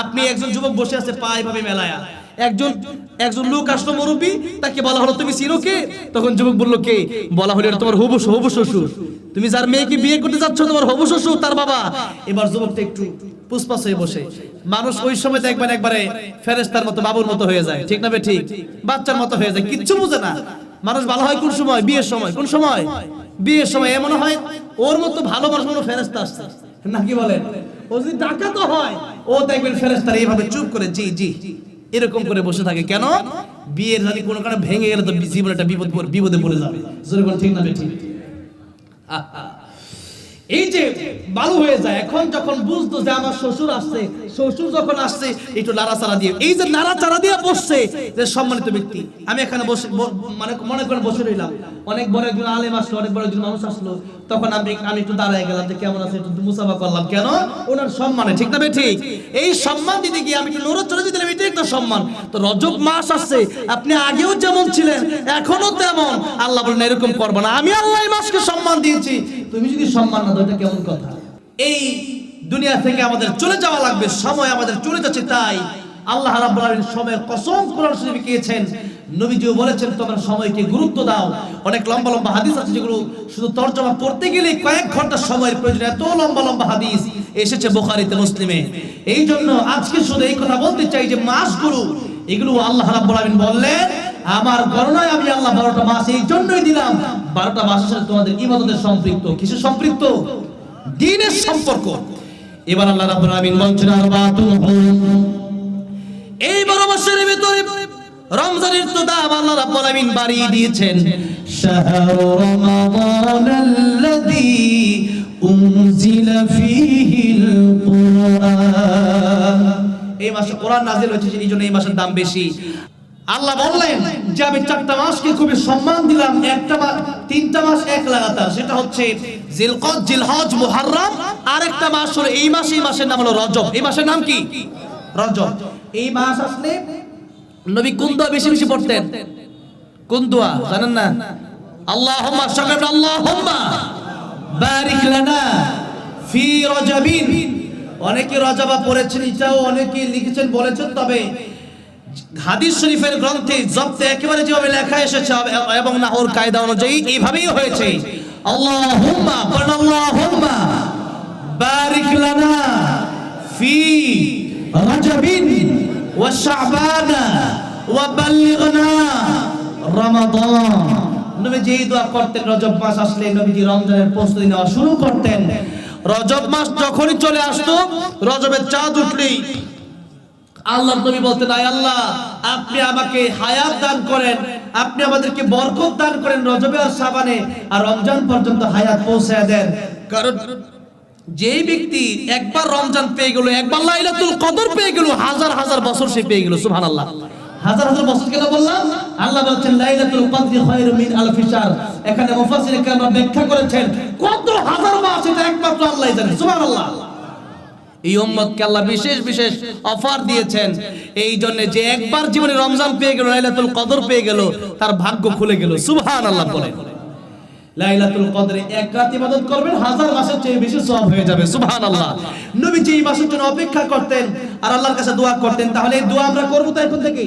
আপনি একজন যুবক বসে আছে পা এভাবে মেলায়া, একজন লোক আসলো মুরব্বী, তাকে বলা হলো তুমি চিনো কে? তখন যুবক বলল কে? বলা হলো তোমার হবু শ্বশুর, তুমি যার মেয়েকে বিয়ে করতে যাচ্ছ তোমার হবু শ্বশুর তার বাবা। এবার যুবকটা একটু পুষ্পাস হয়ে বসে। মানুষ ওই সময় দেখবেন একবারে ফেরেশতার মতো, বাবুর মতো হয়ে যায়, ঠিক না বে ঠিক? বাচ্চার মতো হয়ে যায়, কিচ্ছু বুঝে না। মানুষ ভালো হয় কোন সময়? বিয়ের সময়। কোন সময়? বিয়ের সময়। এমন হয় ওর মতো ভালো মানুষ কোনো ফেরেশতা আসছে নাকি বলেন? ও যদি ডাকাত হয়, ও দেখবেন ফেরেশতারা এইভাবে চুপ করে জি জি এরকম করে বসে থাকে। কেন? বিয়ের যদি কোনো কারণে ভেঙে গেলে তো জীবনে একটা বিপদে পড়ে যাবে। জোরে বল ঠিক না বে ঠিক? এই যে ভালো হয়ে যায়, এখন যখন বুঝতো যে আমার শ্বশুর আসছে, শ্বশুর যখন আসছে একটু নাড়াচাড়া দিয়ে, এই যে নাড়াচাড়া দিয়ে বসছে যে সম্মানিত ব্যক্তি, আমি এখানে বসে মানে মনে করেন বসে রইলাম, অনেক বড় একজন আলেম আসলো, অনেক বড় একজন মানুষ আসলো, তখন আমি একটু দাঁড়ায় গেলাম যে কেমন আছে, একটু মুসাফা করলাম। কেন? ওনার সম্মানে, ঠিক না বে ঠিক? এই সম্মান দিতে গিয়ে আমি একটু নড়াচড়া দিতে দিলাম, এটা একটা সম্মান। তো রজব মাস আসছে, আপনি আগেও যেমন ছিলেন এখনো তেমন। আল্লাহ বলেন এরকম করবা না, আমি আল্লাহ এই মাসকে সম্মান দিয়েছি, তুমি যদি সম্মান না দাও এটা কেমন কথা? এই দুনিয়া থেকে আমাদের চলে যাওয়া লাগবে, সময় আমাদের চলে যাচ্ছে। তাই আল্লাহ রাব্বুল আলামিন সময়ের কসম কোরআন শরীফে দিয়েছেন, নবীজিও বলেছেন তোমরা সময়কে গুরুত্ব দাও। অনেক লম্বা লম্বা হাদিস আছে যেগুলো শুধু তরজমা করতে গেলে কয়েক ঘন্টা সময়ের প্রয়োজন, এত লম্বা লম্বা হাদিস এসেছে বুখারীতে, মুসলিমে। এই জন্য আজকে শুধু এই কথা বলতে চাই যে মাসগুলো এগুলো আল্লাহ রাব্বুল আলামিন বললেন আমার গণনায় আমি আল্লাহ 12টা মাস এই জন্যই দিলাম, 12টা মাসের সাথে তোমাদের ইবাদতের সম্পৃক্ত। কিসের সম্পৃক্ত? দ্বীনের সম্পর্ক। এবার আল্লাহ রাব্বুল আলামিন বলছেন এই 12 মাসের ভিতরে রমজানের তো দাম আল্লাহ রাব্বুল আলামিন বাড়িয়ে দিয়েছেন। শাহরু রমাদানাল্লাযী উনজিলা ফীহিল কুরআন। এই মাসে কোরআন নাযিল হয়েছে, এইজন্য এই মাসের দাম বেশি। আল্লাহ বললেন যে আমি 4টা মাসকে খুবই সম্মান দিলাম, 3টা মাস এক লাগাতার, সেটা হচ্ছে জিলকদ, জিলহজ, মুহররম। আরেকটা মাস হলো এই মাস, এই মাসের নাম হলো রজব। এই মাসের নাম কি? রজব। এই মাস আসলে নবী কোন দোয়া বেশি বেশি পড়তেন? কোন দোয়া জানেন না? আল্লাহুম্মা শাকার আল্লাহুম্মা বারিক লানা ফি রজবিন। অনেকে রজবা পড়েছেন, এটাও অনেকে লিখেছেন বলেছেন, তবে হাদিস শরীফের গ্রন্থে জব্দে একেবারে যেভাবে লেখা এসেছে এবং নাহর কায়দা অনুযায়ী এইভাবেই হয়েছে। আল্লাহুম্মা আল্লাহুম্মা বারিক লানা ফি রজবিন ওয়া শাবান ওয়া বাল্লিগনা রমাদান। নবীজি এই দোয়া করতেন রজব মাস আসলে, নবীজি রমজানের প্রস্তুতি নেওয়া শুরু করতেন। রজব মাস যখনই চলে আসতো, রজবের চাঁদ উঠলেই আল্লাহর নবী বলতেন আয় আল্লাহ আপনি আমাকে হায়াত দান করেন, আপনি আমাদেরকে বরকত দান করেন রজবে আর শাবানে, আর রমজান পর্যন্ত হায়াত পৌঁছায় দেন। কারণ যেই ব্যক্তি একবার রমজান পেয়ে গেল, একবার লাইলাতুল কদর পেয়ে গেল, হাজার হাজার বছর সে পেয়ে গেল। সুবহানাল্লাহ। হাজার হাজার বছর কেন বললাম? আল্লাহ বলেছেন লাইলাতুল কদরি খায়রুম মিন আলফি শাহর। এখানে মুফাসসির কেরাম ব্যাখ্যা করেছেন কত হাজার মাস, এটা একমাত্র আল্লাহই জানেন। সুবহানাল্লাহ। এই উম্মতকে আল্লাহ বিশেষ বিশেষ অফার দিয়েছেন, এই জন্য যে একবার জীবনে রমজান পেয়ে গেল, লাইলাতুল কদর পেয়ে গেল, তার ভাগ্য খুলে গেল। সুবহানাল্লাহ বলেন। লাইলাতুল কদরে এক রাত ইবাদত করবেন, হাজার মাসের চেয়ে বেশি সওয়াব হয়ে যাবে। সুবহানাল্লাহ। নবীজি এই মাসের জন্য অপেক্ষা করতেন আর আল্লাহর কাছে দোয়া করতেন। তাহলে এই দোয়া আমরা করব তো এখন থেকে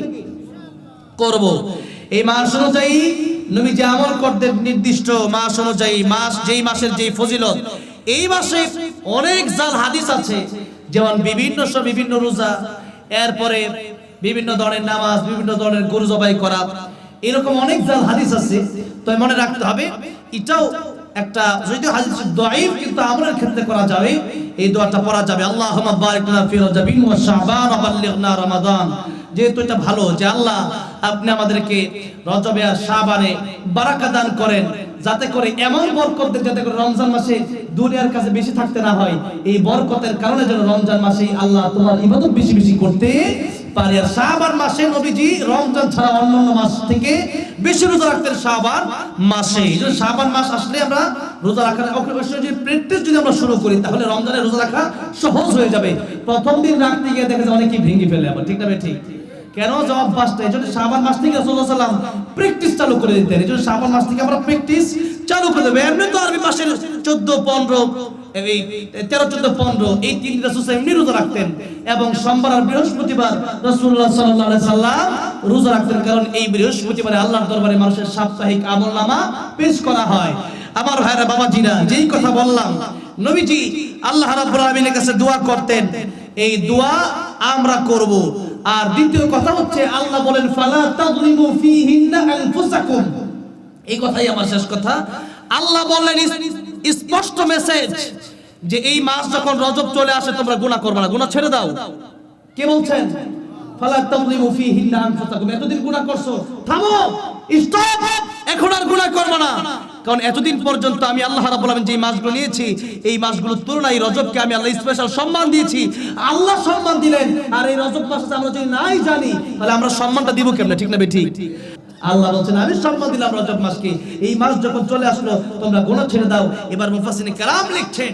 করব। এই মাস অনুযায়ী নবীজি আমল করতেন, নির্দিষ্ট মাস অনুযায়ী। মাস যেই মাসের যেই ফজিলত, এই মাসে অনেক জাল হাদিস আছে, যেমন বিভিন্ন সময় বিভিন্ন রোজা, এরপরে বিভিন্ন ধরনের নামাজ, বিভিন্ন ধরনের গরু জবাই করা, এরকম অনেক জাল হাদিস আছে। তো মনে রাখতে হবে এটাও একটা, যদিও হাদিস দাঈফ কিন্তু আমলের ক্ষেত্রে করা যাবে, এই দোয়াটা পড়া যাবে। আল্লাহুম্মা বারিক লানা ফি রজবিন ওয়া শাবান ওয়া বাল্লিগনা রমাদান। যেহেতু এটা ভালো যে আল্লাহ আপনি আমাদেরকে রজবে আর শাবানে বারাকা দান করেন, যাতে করে এমন বরকত দেন যাতে করে রমজান মাসে দুনিয়ার কাছে বেশি থাকতে না হয়। এই বরকতের কারণে যেন রমজান মাসে আল্লাহ তোমার ইবাদত বেশি বেশি করতে পারি। আর শাবান মাসে নবীজি রমজান ছাড়া অন্যান্য মাস থেকে বেশি রোজা রাখতেন শাবান মাসে। এই জন্য শাবান মাস আসলে আমরা রোজা রাখার অবশ্যই প্র্যাকটিস যদি আমরা শুরু করি, তাহলে রমজানের রোজা রাখা সহজ হয়ে যাবে। প্রথম দিন রাখতে গিয়ে দেখা যায় অনেকেই ভেঙে ফেলে আবার, ঠিক না ঠিক? কেন যে অভ্যাসটা, এই জন্য শাবান মাস থেকে রাসূলুল্লাহ সাল্লাল্লাহু আলাইহি ওয়াসাল্লাম প্র্যাকটিস চালু করে দিতেন। এই জন্য শাবান মাস থেকে আমরা প্র্যাকটিস চালু করে দেব। এমনি তো আরবি মাসের 14, 15, এই 13, 14, 15 এই 3 দিন রাসূল এমনি রোজা রাখতেন এবং সোমবার আর বৃহস্পতিবার রাসূলুল্লাহ সাল্লাল্লাহু আলাইহি ওয়াসাল্লাম রোজা রাখতেন, কারণ এই বৃহস্পতিবারে আল্লাহর দরবারে মানুষের সাপ্তাহিক আমলনামা পেশ করা হয়। আমার ভাইরা বাবাজিরা, যেই কথা বললাম, নবীজি আল্লাহ রাব্বুল আলামিনের কাছে দোয়া করতেন, এই দোয়া আমরা করব। আর দ্বিতীয় কথা হচ্ছে আল্লাহ বলেন ফালা তাযলিমু ফীহিন্না আনফুসাকুম, এই কথাই আমার শেষ কথা। আল্লাহ বললেন স্পষ্ট মেসেজ যে এই মাস যখন রজব চলে আসে তোমরা গুনাহ করবে না, গুনাহ ছেড়ে দাও। কে বলছেন? ফালা তাযলিমু ফীহিন্না আনফুসাকুম, এতদিন গুনাহ করছো, থামো, স্টপ, এখন আর গুনাহ করবে না। কারণ এতদিন পর্যন্ত আমি আল্লাহ রাব্বুল আলামিন যে মাসগুলো নিয়েছি, এই মাসগুলোর তুলনায় রজবকে আমি আল্লাহ স্পেশাল সম্মান দিয়েছি। আল্লাহ সম্মান দিলেন, আর এই রজব মাসে আমরা যদি নাই জানি তাহলে আমরা সম্মানটা দিব কেমনে? ঠিক না বেঠিক? আল্লাহ বলছেন আমি সম্মান দিলাম রজব মাসকে, এই মাস যখন চলে আসলো তোমরা গুনাহ ছেড়ে দাও। এবার মুফাসসিরিন কেরাম লিখছেন,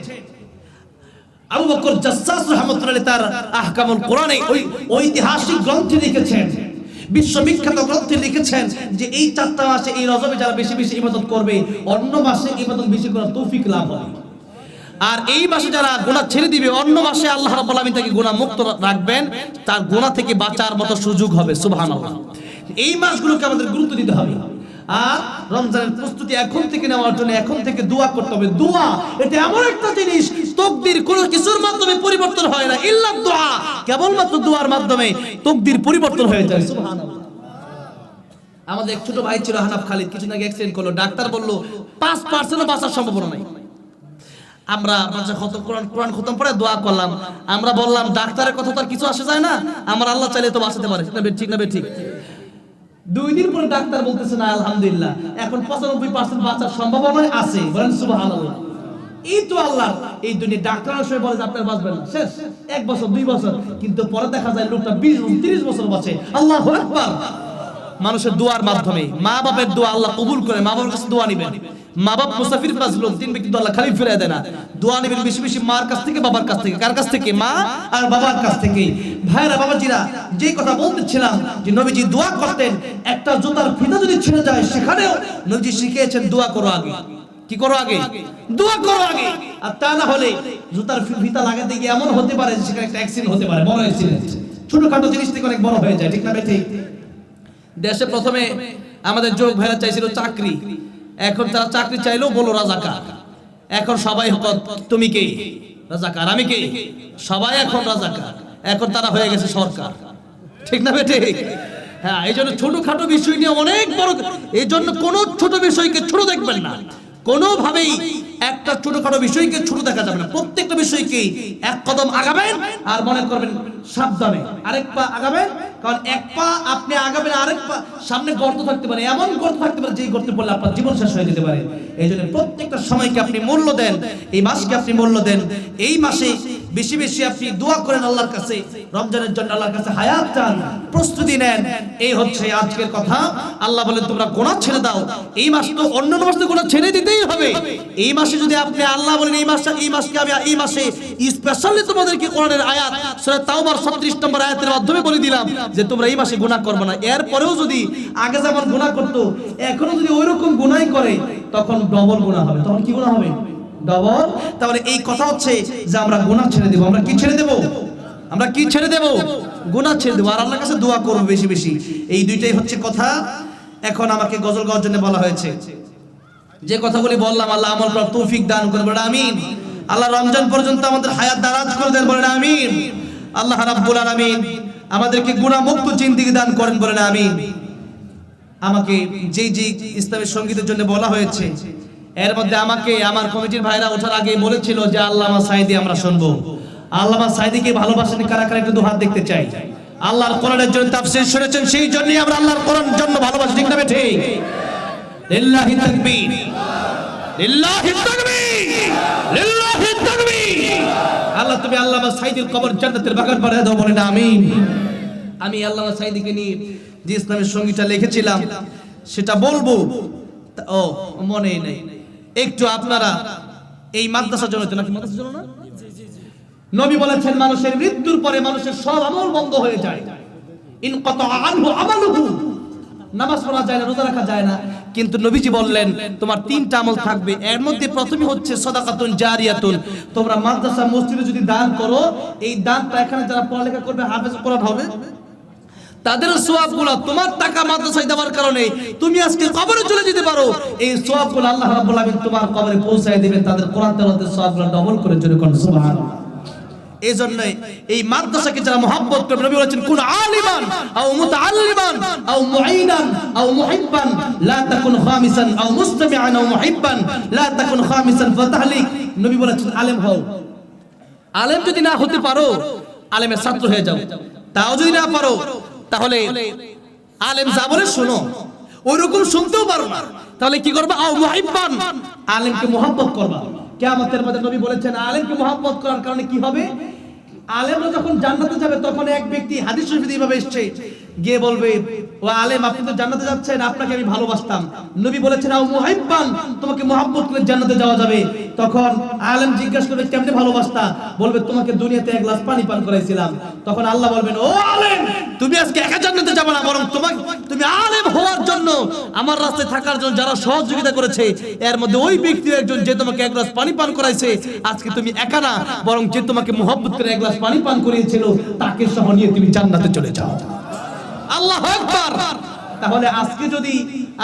আবু বকর জাসসাস রাহমাতুল্লাহ আলাইহি তার আহকামুল কোরআনে ওই ঐতিহাসিক গ্রন্থে লিখেছেন, বিশ্ববিখ্যাত গ্রন্থে লিখেছেন যে এই 4টা মাসে এই রজবে যারা বেশি বেশি ইবাদত করবে অন্য মাসে ইবাদত বেশি করার তৌফিক লাভ হবে। আর এই মাসে যারা গুনাহ ছেড়ে দিবে অন্য মাসে আল্লাহ রাব্বুল আলামিন তাকে গুনাহ মুক্ত রাখবেন, তার গুনাহ থেকে বাঁচার মতো সুযোগ হবে। সুবহানাল্লাহ। এই মাসগুলোকে আমাদের গুরুত্ব দিতে হবে। আর রমজানের প্রস্তুতি এখন থেকে নেওয়ার জন্য এখন থেকে দোয়া করতে হবে। দোয়া এটা এমন একটা জিনিস, তাকদীর কোনো কিছুর মাধ্যমে পরিবর্তন হয় না, ইল্লা দোয়া, কেবলমাত্র দোয়ার মাধ্যমে তাকদীর পরিবর্তন হয়ে যায়। সুবহানাল্লাহ। আমাদের এক ছোট ভাই ছিল হানাফ খালিদ, কিছুদিন আগে অ্যাক্সিডেন্ট করলো, ডাক্তার বলল 5% বাঁচার সম্ভাবনা নাই। আমরা কোরআন খতম করে দোয়া করলাম, আমরা বললাম ডাক্তারের কথা তো আর কিছু আসে যায় না, আমার আল্লাহ চাইলে তো বাঁচাতে পারে। ঠিক না ঠিক? 2 দিন পরে ডাক্তার বলতেছে না আলহামদুলিল্লাহ এখন 95% বাঁচার সম্ভাবনা আছে। বলেন সুবহানাল্লাহ। এই তো আল্লাহ, এই দুনিয়া ডাক্তারের সবাই বলে যে আপনার বাঁচবেন না, শেষ 1 বছর 2 বছর, কিন্তু পরে দেখা যায় লোকটা 20 বছর 30 বছর বাঁচে। আল্লাহু আকবার। মানুষের দোয়ার মাধ্যমে, মা বাবার দোয়া আল্লাহ কবুল করে। মা বাবার কাছে দোয়া নিবেন। মা বাপ মুসাফির মাজলুম, 3 ব্যক্তি আল্লাহ খালি ফিরিয়ে দেয় না। দোয়া নিবেন বেশি বেশি মার কাছ থেকে, বাবার কাছ থেকে। কার কাছ থেকে? মা আর বাবার কাছ থেকে। ভাইরা বাবাজিরা, যেই কথা বলতেছিলাম যে নবীজি দোয়া করতেন, একটা জুতার ফিতা যদি ছিঁড়ে যায় সেখানেও নবীজি শিখিয়েছেন দোয়া করো আগে। কি করো আগে? দোয়া করো আগে। আর তা না হলে জুতার ফিতা লাগাতে গিয়ে এমন হতে পারে যে সেখানে একটা অ্যাক্সিডেন্ট হতে পারে, বড় অ্যাক্সিডেন্ট। ছোটখাটো জিনিস থেকে অনেক বড় হয়ে যায়। ঠিক না ঠিক? দেশে প্রথমে আমাদের যুবক ভাইরা চাইছিল চাকরি, এখন তারা চাকরি চাইলেও বলো রাজাকার। এখন সবাই তুমি কে? রাজাকার। আমি কে? সবাই এখন রাজাকার। এখন তারা হয়ে গেছে সরকার। ঠিক না বেটে? হ্যাঁ, এই জন্য ছোটখাটো বিষয় নিয়ে অনেক বড়, এই জন্য কোনো ছোট বিষয়কে ছোট দেখবেন না, কোনোভাবেই একটা ছোটখাটো বিষয়কে ছোট দেখা যাবে না। প্রত্যেকটা বিষয়কে এক কদম আগাবেন আর মনে করবেন সাবধানে আরেক পা আগাবেন, কারণ এক পা আপনি আগাবেন আরেক পা সামনে গর্ত থাকতে পারে, এমন গর্ত থাকতে পারে যেই গর্তে পড়লে আপনার জীবন শেষ হয়ে যেতে পারে। এই জন্য প্রত্যেকটা সময়কে আপনি মূল্য দেন, এই মাসকে আপনি মূল্য দেন। এই মাসে বেশি বেশি আপনি দোয়া করেন আল্লাহর কাছে, রমজানের জন্য আল্লাহর কাছে হায়াত চান, প্রস্তুতি নেন। এই হচ্ছে আজকের কথা। আল্লাহ বলেন তোমরা গুনাহ ছেড়ে দাও। এই মাস তো অন্যান্য মাস তো গুনাহ ছেড়ে দিতেই হবে। এই মাসে যদি আপনি, আল্লাহ বলেন এই মাসকে আমি এই মাসে স্পেশালি তোমাদেরকে কোরআনের আয়াত সূরা তাওবার 36 নম্বর আয়াতের মাধ্যমে বলে দিলাম যে তোমরা এই মাসে গুনাহ করবে না। এরপরেও যদি আগে যেমন গুনাহ করতো এখনো যদি ওইরকম গুনাহই করে তখন ডবল গুনাহ হবে। তখন কি গুনাহ হবে? ডবল। তাহলে এই কথা হচ্ছে যে আমরা গুনাহ ছেড়ে দেব। আমরা কি ছেড়ে দেব? আমরা কি ছেড়ে দেব? গুনাহ ছেড়ে দেব আর আল্লাহর কাছে দোয়া করব বেশি বেশি। এই দুইটাই হচ্ছে কথা। এখন আমাকে গজল গাওয়ার জন্য বলা হয়েছে। যে কথাগুলি বললাম আল্লাহ আমল করার তৌফিক দান করুন, বলেন আমিন। আল্লাহ রমজান পর্যন্ত আমাদের হায়াত দারাজ করে দেন, বলেন আমিন। আল্লাহ রাব্বুল আলামিন আমাদেরকে গুনাহ মুক্ত জিন্দেগি দান করেন, বলেন আমিন। আমাকে যেই ইসলামের সঙ্গীতের জন্য বলা হয়েছে এর মধ্যে আমাকে আমার কমিটির ভাইরা ওঠার আগে বলেছিল যে আল্লামা সাঈদী আমরা শুনবো। আল্লামা সাঈদীকে ভালোবাসেন কারা কারা একটু দুহাত দেখতে চাই। আল্লাহর কোরআনের জন্য তাফসীর শুনেছেন, সেই জন্যই আমরা আল্লাহর কোরআনের জন্য ভালোবাসি। ঠিক না ঠিক? লিল্লাহি তাকবীর, লিল্লাহি তাকবীর, লিল্লাহি তাকবীর। আল্লাহ তুমি আল্লামা সাঈদীর কবর জান্নাতের বাগান বানিয়ে দাও, বলেন আমিন। আমি আল্লামা সাঈদীকে নিয়ে যে ইসলামের সঙ্গীতটা লিখেছিলাম সেটা বলবো, ও মনে নেই। একটু আপনারা এই মাদ্রাসার জন্য, নাকি মাদ্রাসার জন্য না, নবী বলেছেন মানুষের মৃত্যুর পরে মানুষের সব আমল বন্ধ হয়ে যায়। ইনকাতা আনহু আমালুহু, নামাজ পড়া যায় না, রোজা রাখা যায় না, কিন্তু নবীজি বললেন তোমার তিনটা আমল থাকবে। এর মধ্যে প্রথমে হচ্ছে সাদাকাতুন জারিয়াতুন, তোমরা মাদ্রাসা মসজিদে যদি দান করো, এই দানটা এখানে যারা পড়ালেখা করবে, হাফেজ কোরআন হবে, তাদের সওয়াবগুলো তোমার টাকা মাদ্রাসায় দেওয়ার কারণে তুমি আজকে কবরে চলে যেতে পারো, এই সওয়াবগুলো আল্লাহ রাব্বুল আলামিন তোমার কবরে পৌঁছায় দিবেন, তাদের কোরআন তেলাওয়াতের সওয়াবগুলো ডবল করে জোরে কোন সুবহানাল্লাহ। এই জন্য এই মাদ্রাসাকে যারা মহব্বত করে, নবী বলেছেন কুন আলিমান আও মুতাআল্লিমান আও মুঈনান আও মুহিব্বান লা তাকুন খামিসান আও মুস্তামিআন আও মুহিব্বান লা তাকুন খামিসান ফাতাহলিক। নবী বলেছেন আলেম হও, আলেম যদি না হতে পারো আলেমের ছাত্র হয়ে যাও, তাও যদি না পারো তাহলে আলেম যা বলে শোনো, ওইরকম শুনতেও পারো না, তাহলে কি করবা? আও মুহিব্বান, আলেমকে মহব্বত করবা। কিয়ামতের মাঠে নবী বলেছেন আলেমকে মহব্বত করার কারণে কি হবে? আলেমরা যখন জান্নাতে যাবে তখন এক ব্যক্তি, হাদিস শরীফে এইভাবে এসেছে, গিয়ে বলবে ও আলেম আপনি তো জান্নাতে যাচ্ছেন, আপনাকে আমি ভালোবাসতাম। নবী বলেছেন আও মুহিব্বান, তোমাকে মহব্বত করে জান্নাতে যাওয়া যাবে। তখন আলেম জিজ্ঞাসা করবে কেমনে ভালোবাসতা? বলবে তোমাকে দুনিয়াতে এক গ্লাস পানি পান করাইছিলাম। তখন আল্লাহ বলবেন ও আলেম তুমি আজকে একা জান্নাতে যাবে না, বরং তুমি আলেম হওয়ার জন্য, আমার রাস্তায় থাকার জন্য যারা সহযোগিতা করেছে, এর মধ্যে ওই ব্যক্তি একজন যে তোমাকে এক গ্লাস পানি পান করাইছে, আজকে তুমি একা না, বরং যে তোমাকে মহব্বত করে এক গ্লাস পানি পান করিয়েছিল তাকে সহ নিয়ে তুমি জান্নাতে চলে যাও। আল্লাহু আকবার। তাহলে আজকে যদি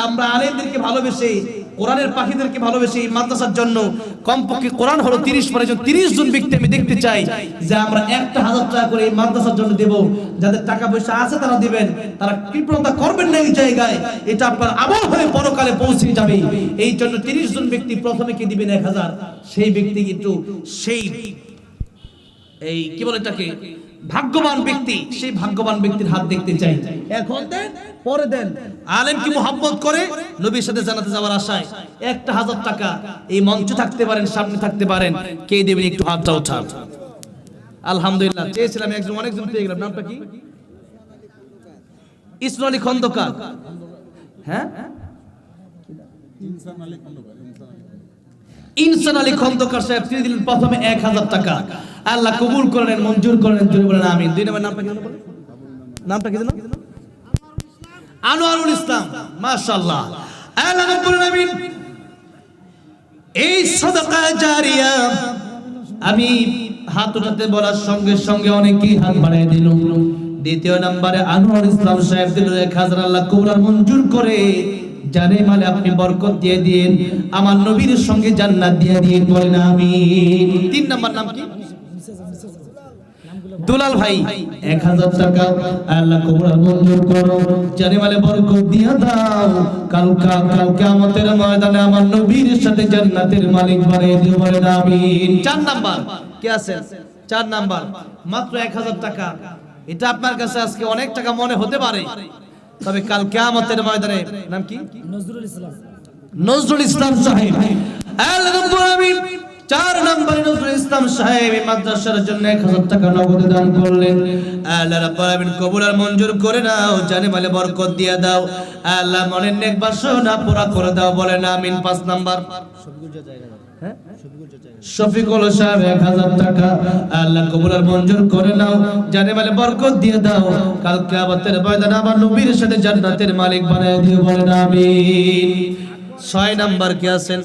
আমরা আলেমদেরকে ভালোবেসে, কোরআনের পাখিদেরকে ভালোবেসে, এই মাদ্রাসার জন্য কমপক্ষে কোরআন হলো 30 মানে 30 জন ব্যক্তি আমি দেখতে চাই যে আমরা 1000 টাকা করে এই মাদ্রাসার জন্য দেব। যাদের টাকা পয়সা আছে তারা দিবেন, তারা কৃপণতা করবেন না এই জায়গায়, এটা আপনার আমল হয়ে পরকালে পৌঁছে যাবে। এই জন্য 30 জন ব্যক্তি প্রথমে কে দিবেন 1000, সেই ব্যক্তি কিন্তু সেই এই কি বলে এটাকে ভাগ্যবান ব্যক্তি, সেই ভাগ্যবান ব্যক্তির হাত দেখতে চাই। এখন দেন পরে দেন। আলেম কি মোহাব্বত করে নবীর সাথে জান্নাতে যাওয়ার আশায় 1000 টাকা এই মঞ্চে থাকতে পারেন, সামনে থাকতে পারেন, কে দেবেন একটু হাতটা উঠান। আলহামদুলিল্লাহ, চেয়েছিলাম একজন, অনেকজন পেয়ে গেলাম। নামটা কি? ইসমাইল আলী খন্দকার। হ্যাঁ, ইনসান আলী খন্দকার সাহেব তিনি দিলেন প্রথমে 1000 টাকা। আল্লাহ কবুল করেন, মঞ্জুর করেন, জোরে বলেন আমিন। দুই নম্বর নামটা কি জানো? নামটা কি জানো? আনোয়ারুল ইসলাম। মাশাআল্লাহ, আল্লাহ রাব্বুল আলামিন এই সাদাকা জারিয়া, আমি হাত উঠাতে বলার সঙ্গে সঙ্গে অনেকেই হাত বাড়িয়ে দিল। দ্বিতীয় নম্বরে আনোয়ারুল ইসলাম সাহেব দিল 1000। আল্লাহ কবুল আর মঞ্জুর করে জানে মালে আপনি বরকত দিয়ে দিন, আমার নবীর সঙ্গে জান্নাত দিয়ে দিন, বলেন আমিন। 3 নম্বর নাম কি? দুলাল ভাই 1000 টাকা। আল্লাহ কবুল আর মঞ্জুর করো, জানে মালে বরকত দিয়ে দাও, কাল কিয়ামতের ময়দানে আমার নবীর সাথে জান্নাতের মালিক বানিয়ে দিও, বলেন আমিন। 4 নাম্বার কে আছেন? 4 নাম্বার মাত্র 1000 টাকা। এটা আপনার কাছে আজকে অনেক টাকা মনে হতে পারে, তবে কাল কিয়ামতের ময়দানে, নাম কি? নজরুল ইসলাম। নজরুল ইসলাম সাহেব। আল্লাহ রাব্বুল আলামিন 4 নম্বরে নজরুল ইসলাম সাহেব এই মাদ্রাসার জন্য 1000 টাকা নগদ দান করলেন। আল্লাহ রাব্বুল আলামিন কবুল আর মঞ্জুর করে নাও, জানে মালে বরকত দিয়ে দাও, আল্লাহ মনের নেক বাসনা পুরা করে দাও, বলেন আমিন। 5 নাম্বার শফিকুল সাহেব 1000 টাকা। আল্লাহ কবুল আর মঞ্জুর করে নাও, জানে মালে বরকত দিয়ে দাও, কাল কিয়ামতের ময়দানে আমার নবীর সাথে জান্নাতের মালিক বানায় দিও, বলেন আমিন। 6 নাম্বার কে আছেন?